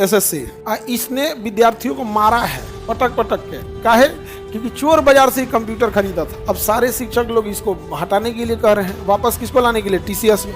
SSC. इसने विद्यार्थियों को मारा है पटक पटक के। काहे? क्योंकि चोर बाजार से ही कंप्यूटर खरीदा था। अब सारे शिक्षक लोग इसको हटाने के लिए कह रहे हैं, वापस किसको लाने के लिए? टीसीएस में।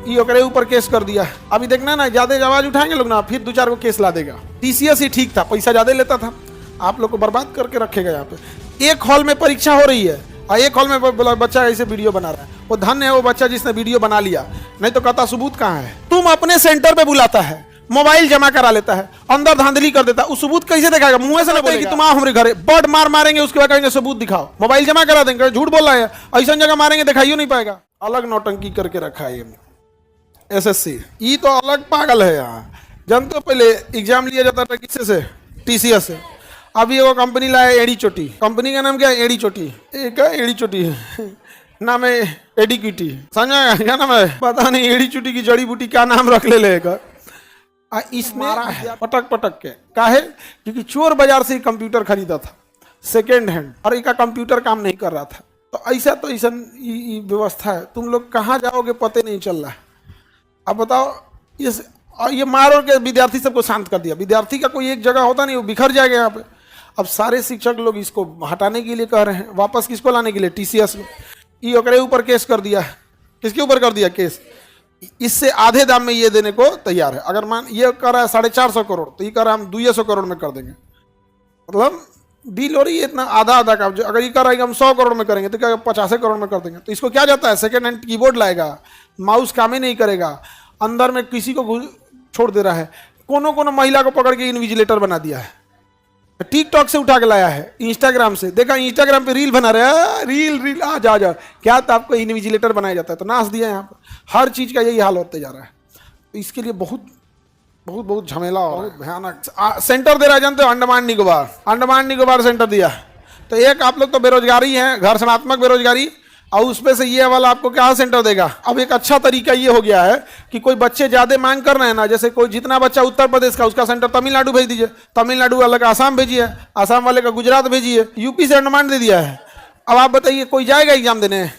ये ओकरे ऊपर केस कर दिया। अभी देखना ना, ज्यादा आवाज उठाएंगे लोग ना, फिर 2-4 को केस ला देगा। टीसीएस ही ठीक था, पैसा ज्यादा लेता था, आप लोग को बर्बाद करके रखेगा। यहाँ पे एक हॉल में परीक्षा हो रही है और एक हॉल में बच्चा ऐसे वीडियो बना रहा है। वो धन्य है वो बच्चा जिसने वीडियो बना लिया, नहीं तो कहता सबूत कहाँ है। तुम अपने सेंटर पे बुलाता है, मोबाइल जमा करा लेता है, अंदर धांधली कर देता है, उस सबूत कैसे दिखाएगा? मुंह से ना बोलेगा कि तुम आओ हमारे घरे, बर्ड मारेंगे, उसके बाद कहेंगे सबूत दिखाओ। मोबाइल जमा करा देंगे, झूठ बोल रहा है, ऐसा जगह मारेंगे दिखाइयो नहीं पाएगा। अलग नौटंकी करके रखा है एसएससी। ये तो अलग पागल है। यहाँ जानते हो पहले एग्जाम लिया जाता था किससे से? टीसीएस से। अभी वो कंपनी लाया एड़ी चोटी। कंपनी का नाम क्या है? एड़ी चोटी। एक एड़ी चोटी है, नाम है एडिक्विटी। समझा क्या नाम है? पता नहीं, एड़ी चोटी की जड़ी बूटी क्या नाम रख ले। इसने मारा है पटक पटक के। काहे? क्योंकि चोर बाजार से ही कंप्यूटर खरीदा था सेकेंड हैंड, और इनका कंप्यूटर काम नहीं कर रहा था। तो ऐसा व्यवस्था है। तुम लोग कहाँ जाओगे पता नहीं चल रहा है। अब बताओ, ये मारो के विद्यार्थी सबको शांत कर दिया। विद्यार्थी का कोई एक जगह होता नहीं, वो बिखर जाएगा यहाँ पे। अब सारे शिक्षक लोग इसको हटाने के लिए कह रहे हैं, वापस किसको लाने के लिए? टीसीएस में। ये ओकरे ऊपर केस कर दिया। किसके ऊपर कर दिया केस? इससे आधे दाम में ये देने को तैयार है। अगर मान ये कर रहा है 450 करोड़, तो ये कर रहा है हम 200 करोड़ में कर देंगे। मतलब डील हो रही है इतना आधा का। अगर ये कर रहा है कि हम 100 करोड़ में करेंगे, तो क्या 50 करोड़ में कर देंगे। तो इसको क्या जाता है? सेकेंड हैंड कीबोर्ड लाएगा, माउस काम ही नहीं करेगा, अंदर में किसी को छोड़ दे रहा है। कोनो महिला को पकड़ के इन्विजिलेटर बना दिया है। टिकटॉक से उठा के लाया है, इंस्टाग्राम से। देखा इंस्टाग्राम पे रील बना रहे हैं, रील आ जा क्या तो आपको इन्विजिलेटर बनाया जाता है, तो नाच दिया। यहाँ पर हर चीज़ का यही हाल होते जा रहा है। तो इसके लिए बहुत झमेला और भयानक सेंटर दे रहा है। जानते हो, अंडमान निकोबार सेंटर दिया। तो एक आप लोग तो बेरोजगारी है, घर्षणात्मक बेरोजगारी, और उसमें से ये वाला आपको क्या सेंटर देगा। अब एक अच्छा तरीका ये हो गया है कि कोई बच्चे ज्यादा मांग कर रहे हैं ना, जैसे कोई जितना बच्चा उत्तर प्रदेश का, उसका सेंटर तमिलनाडु भेज दीजिए, तमिलनाडु वाले का आसाम भेजिए, आसाम वाले का गुजरात भेजिए, यूपी से अंडमान दे दिया है। अब आप बताइए, कोई जाएगा एग्जाम देने?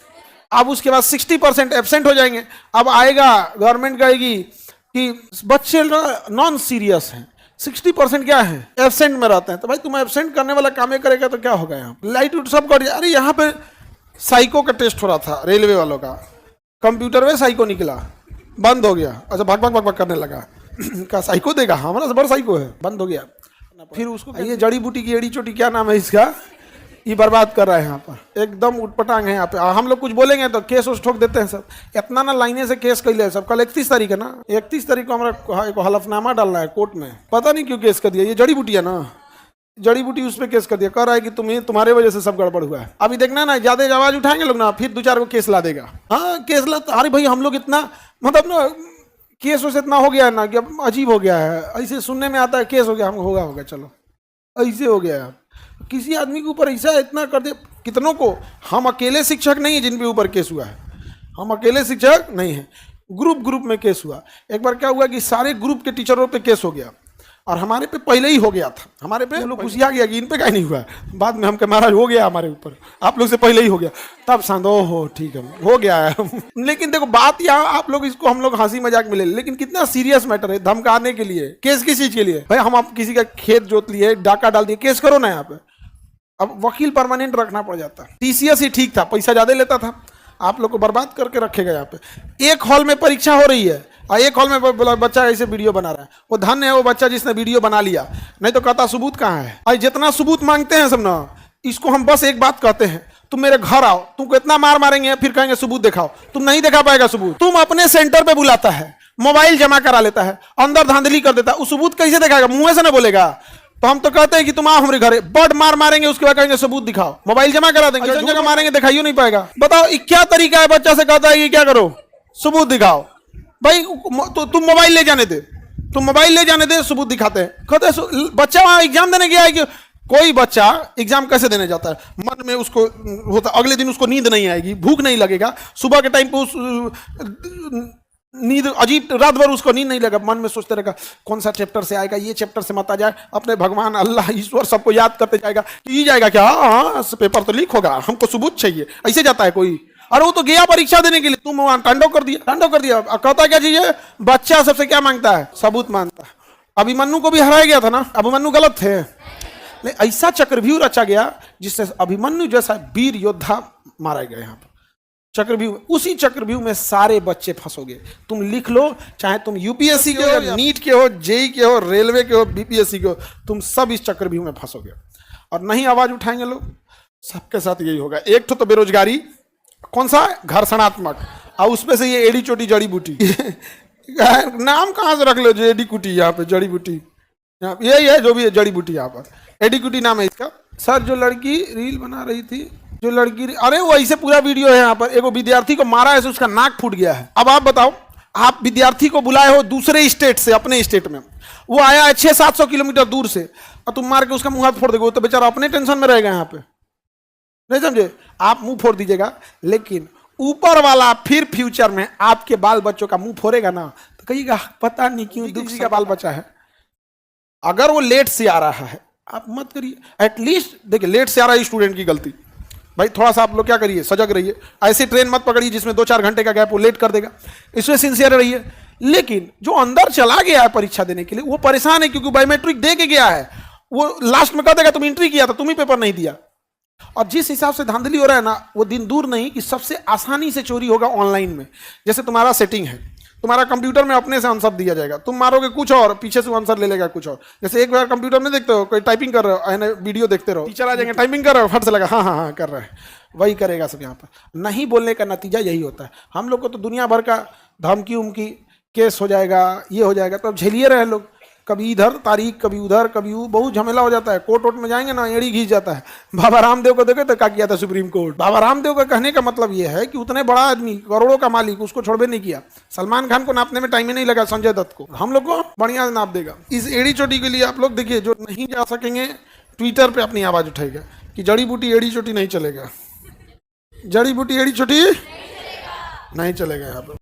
अब उसके बाद 60% एब्सेंट हो जाएंगे। अब आएगा, गवर्नमेंट कहेगी कि बच्चे नॉन सीरियस हैं, 60% क्या है? एब्सेंट में रहते हैं। तो भाई तुम एब्सेंट करने वाला काम करेगा तो क्या होगा? यहाँ लाइट उट सब कर। अरे यहाँ पे साइको का टेस्ट हो रहा था रेलवे वालों का, कंप्यूटर में साइको निकला, बंद हो गया। अच्छा, भाग करने लगा। क्या साइको देगा? हमारा से बड़ा साइको है, बंद हो गया। फिर उसको ये जड़ी बूटी की एड़ी चोटी क्या नाम है इसका, ये बर्बाद कर रहा है। यहाँ पर एकदम उठपटांग है। यहाँ पे हम लोग कुछ बोलेंगे तो केस उस ठोक देते हैं सब। इतना ना लाइने से केस कैले सब। कल 31 तारीख है ना, 31 तारीख को हमारा हलफनामा डालना है कोर्ट में। पता नहीं क्यों केस कर दिया। ये जड़ी बूटी है ना, जड़ी बूटी उस पर केस कर दिया। कह रहा है कि तुम्हारे वजह से सब गड़बड़ हुआ है। अभी देखना ना, ज्यादा आवाज उठाएंगे लोग ना, फिर 2-4 को केस ला देगा। हाँ केस ला। अरे भाई हम लोग इतना मतलब ना केस वैसे इतना हो गया है ना कि अब अजीब हो गया है। ऐसे सुनने में आता है केस हो गया, हम होगा चलो ऐसे हो गया है। किसी आदमी के ऊपर ऐसा इतना कर दे। कितनों को, हम अकेले शिक्षक नहीं है जिन पे ऊपर केस हुआ है, हम अकेले शिक्षक नहीं है, ग्रुप में केस हुआ। एक बार क्या हुआ कि सारे ग्रुप के टीचरों पे केस हो गया, और हमारे पे पहले ही हो गया था। हमारे पे लोग घुसिया गया कि इन पे क्या नहीं हुआ। बाद में हम कह महाराज हो गया हमारे ऊपर, आप लोग से पहले ही हो गया। तब शांत हो, ठीक है हो गया है। लेकिन देखो बात यहाँ, आप लोग इसको हम लोग हंसी मजाक में ले, लेकिन कितना सीरियस मैटर है। धमकाने के लिए केस किस चीज के लिए? भाई हम आप किसी का खेत जोत लिए, डाका डाल दिए, केस करो ना यहाँ पे। अब वकील परमानेंट रखना पड़ जाता है। टीसीएस ही ठीक था, पैसा ज्यादा लेता था, आप लोग को बर्बाद करके रखेगा। यहाँ पे एक हॉल में परीक्षा हो रही है और एक हॉल में बच्चा ऐसे वीडियो बना रहा है। वो धन्य है वो बच्चा जिसने वीडियो बना लिया, नहीं तो कहता सबूत कहाँ है। भाई जितना सबूत मांगते हैं सब ना, इसको हम बस एक बात कहते हैं, तुम मेरे घर आओ, तुमको इतना मारेंगे, फिर कहेंगे सबूत दिखाओ। तुम नहीं दिखा पाएगा सबूत। तुम अपने सेंटर पे बुलाता है, मोबाइल जमा करा लेता है, अंदर धांधली कर देता है, उस सबूत कैसे दिखाएगा? मुंह से ना बोलेगा। तो हम तो कहते हैं कि तुम आओ हमारे घरे, बर्ड मारेंगे, उसके बाद कहेंगे सबूत दिखाओ। मोबाइल जमा करा देंगे, ऐसा जगह मारेंगे दिखाइयो नहीं पाएगा। बताओ क्या तरीका है? बच्चा से कहता है कि क्या करो, सबूत दिखाओ। भाई तो तुम मोबाइल ले जाने दे, सबूत दिखाते हैं। कहते बच्चा वहां एग्जाम देने गया है कि कोई बच्चा एग्जाम कैसे देने जाता है? मन में उसको होता, अगले दिन उसको नींद नहीं आएगी, भूख नहीं लगेगा, सुबह के टाइम पे उस नींद अजीब, रात भर उसको नींद नहीं लगा, मन में सोचते रहेगा कौन सा चैप्टर से आएगा, ये चैप्टर से मत आ जाए, अपने भगवान अल्लाह ईश्वर सबको याद करते जाएगा कि ये जाएगा क्या, हाँ पेपर तो लीक होगा, हमको सबूत चाहिए। ऐसे जाता है कोई। अरे वो तो गया परीक्षा देने के लिए, तुम वहां टांडव कर दिया। कहता क्या चाहिए? बच्चा सबसे क्या मांगता है? सबूत मांगता है। अभिमन्यु को भी हराया गया था ना, अभिमन्यु गलत थे? नहीं, ऐसा चक्रव्यूह रचा गया जिससे अभिमन्यु जैसा वीर योद्धा मारा गया यहाँ पर चक्रव्यूह। उसी चक्रव्यूह में सारे बच्चे फंसोगे। तुम लिख लो, चाहे तुम यूपीएससी के हो, नीट के हो, जेई के हो, रेलवे के हो, बीपीएससी के हो, तुम सब इस चक्रव्यूह में फंसोगे और नहीं आवाज उठाएंगे लोग। सबके साथ यही होगा। एक तो बेरोजगारी, कौन सा घर्षणात्मक, और उसमें से ये एड़ी चोटी जड़ी बूटी नाम कहाँ से रख लो जो एडी कुटी, यहाँ पे जड़ी बूटी, यही है जो भी है जड़ी बूटी यहाँ पर, एडी कुटी नाम है इसका। सर जो लड़की रील बना रही थी, जो लड़की, अरे वो ऐसे पूरा वीडियो है यहाँ पर, एक विद्यार्थी को मारा है, उसका नाक फूट गया है। अब आप बताओ, आप विद्यार्थी को बुलाए हो दूसरे स्टेट से, अपने स्टेट में, वो आया है 600-700 किलोमीटर दूर से, और तुम मार के उसका मुंह हाथ फोड़ दोगे, तो बेचारा अपने टेंशन में रहेगा यहाँ पे, नहीं समझे? आप मुंह फोड़ दीजिएगा, लेकिन ऊपर वाला फिर फ्यूचर में आपके बाल बच्चों का मुंह फोड़ेगा ना, तो कहिएगा पता नहीं क्यों किसी का बाल बच्चा है। अगर वो लेट से आ रहा है, आप मत करिए। एटलीस्ट देखिए, लेट से आ रहा है स्टूडेंट की गलती, भाई थोड़ा सा आप लोग क्या करिए, सजग रहिए। ऐसी ट्रेन मत पकड़िए जिसमें 2-4 घंटे का गैप वो लेट कर देगा, इसमें सिंसियर रहिए। लेकिन जो अंदर चला गया है परीक्षा देने के लिए, वो परेशान है क्योंकि बायोमेट्रिक दे के गया है, वो लास्ट में कह देगा तुम एंट्री किया था, तुम ही पेपर नहीं दिया। और जिस हिसाब से धांधली हो रहा है ना, वो दिन दूर नहीं कि सबसे आसानी से चोरी होगा ऑनलाइन में। जैसे तुम्हारा सेटिंग है, तुम्हारा कंप्यूटर में अपने से आंसर दिया जाएगा, तुम मारोगे कुछ और, पीछे से आंसर ले लेगा कुछ और। जैसे एक बार कंप्यूटर में देखते हो, कोई टाइपिंग कर रहे हो, वीडियो देखते रहो, टीचर आ जाएंगे, टाइपिंग कर रहे हो, फट से लगा हाँ हाँ हाँ कर रहे हैं, वही करेगा सब यहाँ पर। नहीं बोलने का नतीजा यही होता है। हम लोग को तो दुनिया भर का धमकी उमकी, केस हो जाएगा, ये हो जाएगा, तो अब झेलिए रहे लोग, कभी इधर तारीख, कभी उधर, कभी वो, बहुत झमेला हो जाता है। कोर्ट वोट में जाएंगे ना, एड़ी घिस जाता है। बाबा रामदेव को देखे तो क्या किया था सुप्रीम कोर्ट। बाबा रामदेव का कहने का मतलब ये है कि उतने बड़ा आदमी, करोड़ों का मालिक, उसको छोड़बे नहीं किया। सलमान खान को नापने में टाइम ही नहीं लगा, संजय दत्त को, हम लोग को बढ़िया नाप देगा। इस एड़ी चोटी के लिए आप लोग देखिए, जो नहीं जा सकेंगे ट्विटर पे अपनी आवाज उठाएगा कि जड़ी बूटी एड़ी चोटी नहीं चलेगा, जड़ी बूटी एड़ी चोटी नहीं चलेगा यहाँ पर।